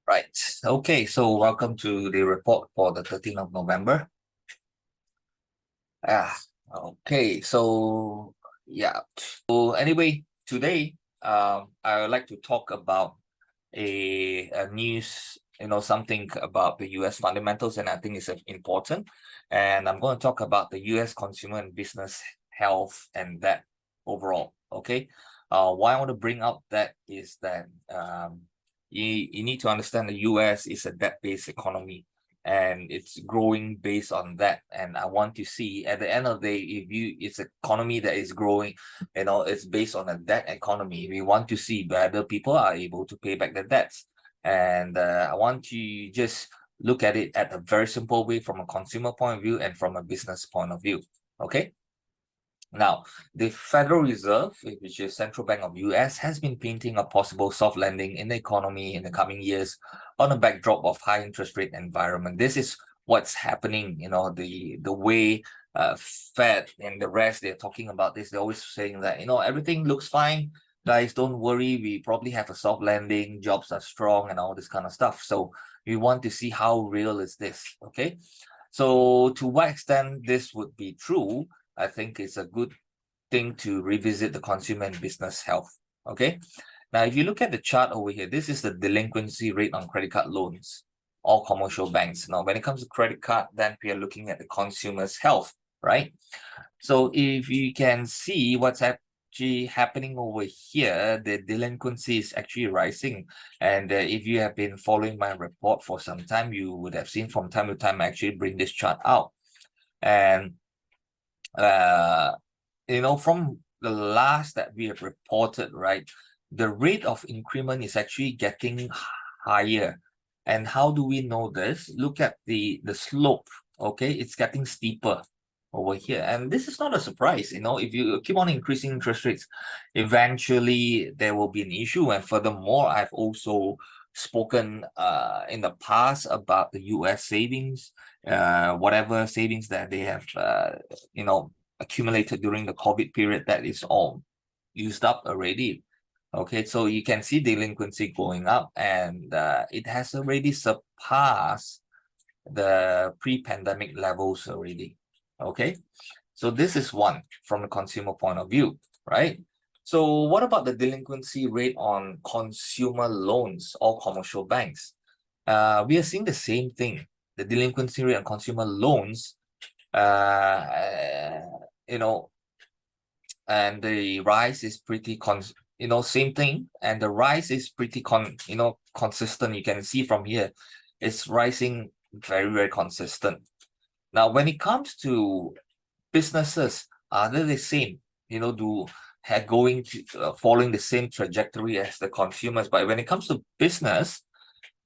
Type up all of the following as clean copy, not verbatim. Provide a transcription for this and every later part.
Right. Okay. So welcome to the report for the 13th of November. Ah, okay. So yeah. So anyway, today I would like to talk about a news, something about the US fundamentals, and I think it's important. And I'm going to talk about the US consumer and business health and that overall. Okay. Why I want to bring up that is that you need to understand the US is a debt-based economy and it's growing based on that. And I want to see at the end of the day, if it's an economy that is growing, it's based on a debt economy. We want to see whether people are able to pay back their debts. And I want to just look at it at a very simple way from a consumer point of view and from a business point of view. Okay. Now, the Federal Reserve, which is Central Bank of US, has been painting a possible soft landing in the economy in the coming years on a backdrop of high interest rate environment. This is what's happening, the way Fed and the rest, they're talking about this. They're always saying that, everything looks fine. Guys, don't worry. We probably have a soft landing. Jobs are strong and all this kind of stuff. So we want to see how real is this, okay? So to what extent this would be true, I think it's a good thing to revisit the consumer and business health. Okay. Now, if you look at the chart over here, this is the delinquency rate on credit card loans, all commercial banks. Now, when it comes to credit card, then we are looking at the consumer's health, right? So if you can see what's actually happening over here, the delinquency is actually rising. And if you have been following my report for some time, you would have seen from time to time I actually bring this chart out. And from the last that we have reported, right, the rate of increment is actually getting higher. And how do we know this? Look at the slope. Okay, it's getting steeper over here, and this is not a surprise. If you keep on increasing interest rates, eventually there will be an issue. And furthermore, I've also spoken in the past about the US savings, whatever savings that they have accumulated during the COVID period, that is all used up already. Okay, so you can see delinquency going up, and it has already surpassed the pre-pandemic levels already. Okay, so this is one from the consumer point of view, right? So what about the delinquency rate on consumer loans or commercial banks? We are seeing the same thing. The delinquency rate on consumer loans, and the rise is pretty same thing, and the rise is pretty consistent. You can see from here, it's rising very, very consistent. Now, when it comes to businesses, are they the same? Going to following the same trajectory as the consumers. But when it comes to business,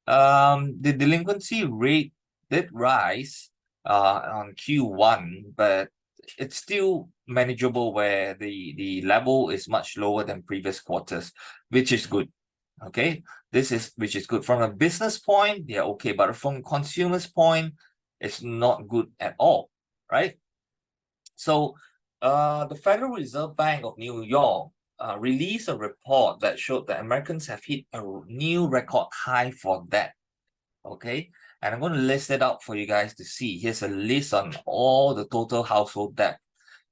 the delinquency rate did rise on Q1, but it's still manageable, where the level is much lower than previous quarters, which is good. Okay, which is good from a business point. Yeah, okay, but from consumer's point, it's not good at all, right? So the Federal Reserve Bank of New York released a report that showed that Americans have hit a new record high for debt. Okay, and I'm going to list it out for you guys to see. Here's a list on all the total household debt,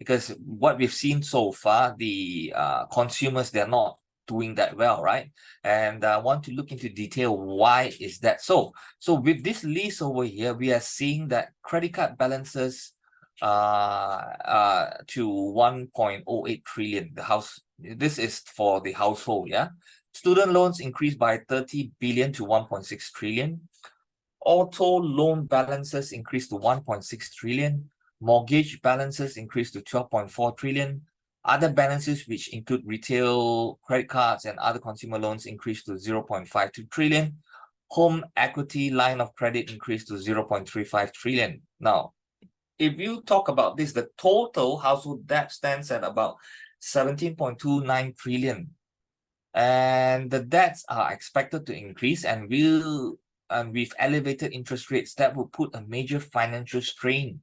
because what we've seen so far, the consumers, they're not doing that well, right? And I want to look into detail why is that so. So with this list over here, we are seeing that credit card balances to 1.08 trillion. This is for the household, yeah. Student loans increased by 30 billion to 1.6 trillion. Auto loan balances increased to 1.6 trillion. Mortgage balances increased to 12.4 trillion. Other balances, which include retail, credit cards, and other consumer loans, increased to 0.52 trillion. Home equity line of credit increased to 0.35 trillion. Now, if you talk about this, the total household debt stands at about 17.29 trillion. And the debts are expected to increase, and with elevated interest rates, that will put a major financial strain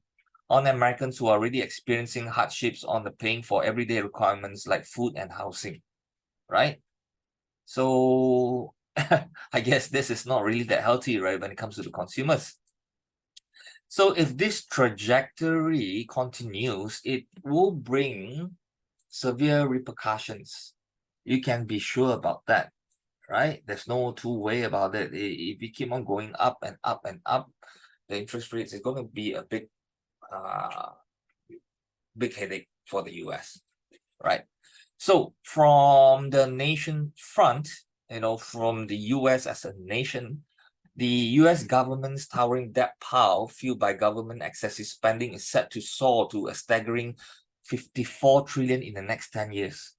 on Americans who are already experiencing hardships on the paying for everyday requirements like food and housing, right? So I guess this is not really that healthy, right, when it comes to the consumers. So if this trajectory continues, it will bring severe repercussions. You can be sure about that, right? There's no two way about it. If we keep on going up and up and up, the interest rates is going to be a uh, big headache for the US, right? So from the nation front, from the US as a nation, the US government's towering debt pile fueled by government excessive spending is set to soar to a staggering 54 trillion in the next 10 years.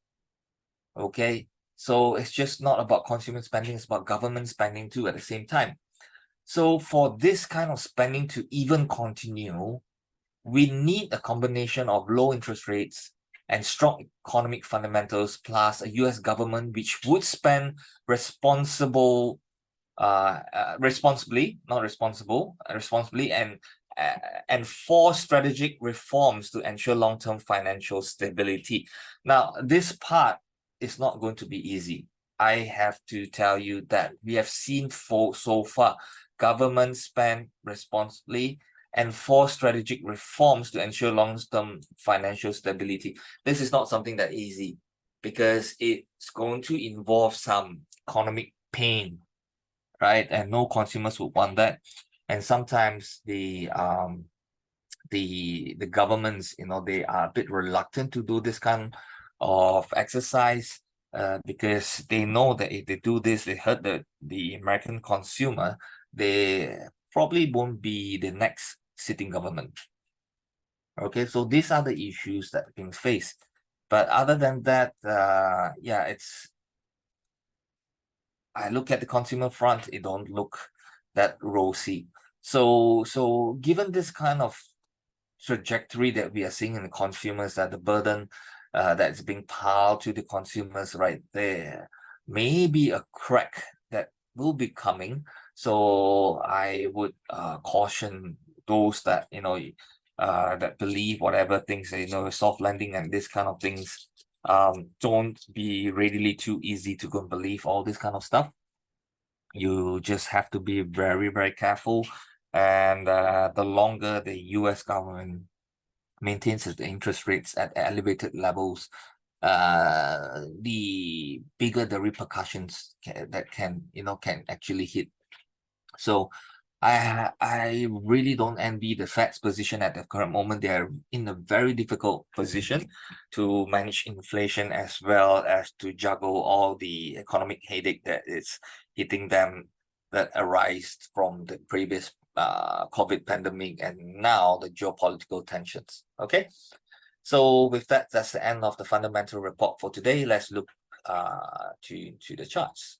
Okay, so it's just not about consumer spending, it's about government spending too at the same time. So for this kind of spending to even continue, we need a combination of low interest rates and strong economic fundamentals, plus a US government which would spend responsibly, and force strategic reforms to ensure long-term financial stability. Now, this part is not going to be easy. I have to tell you that we have seen so far government spend responsibly and force strategic reforms to ensure long-term financial stability. This is not something that easy because it's going to involve some economic pain, right? And no consumers would want that. And sometimes the governments, they are a bit reluctant to do this kind of exercise, because they know that if they do this, they hurt the American consumer, they probably won't be the next sitting government. Okay, so these are the issues that are being faced. But other than that, yeah, I look at the consumer front, it don't look that rosy. So given this kind of trajectory that we are seeing in the consumers, that the burden that's being piled to the consumers right there, may be a crack that will be coming. So I would caution those that that believe whatever things, soft landing and this kind of things, don't be readily too easy to go and believe all this kind of stuff. You just have to be very, very careful. And the longer the US government maintains the interest rates at elevated levels, the bigger the repercussions can actually hit. So I really don't envy the Fed's position at the current moment. They are in a very difficult position to manage inflation as well as to juggle all the economic headache that is hitting them, that arise from the previous COVID pandemic and now the geopolitical tensions. Okay, so with that, that's the end of the fundamental report for today. Let's look to the charts.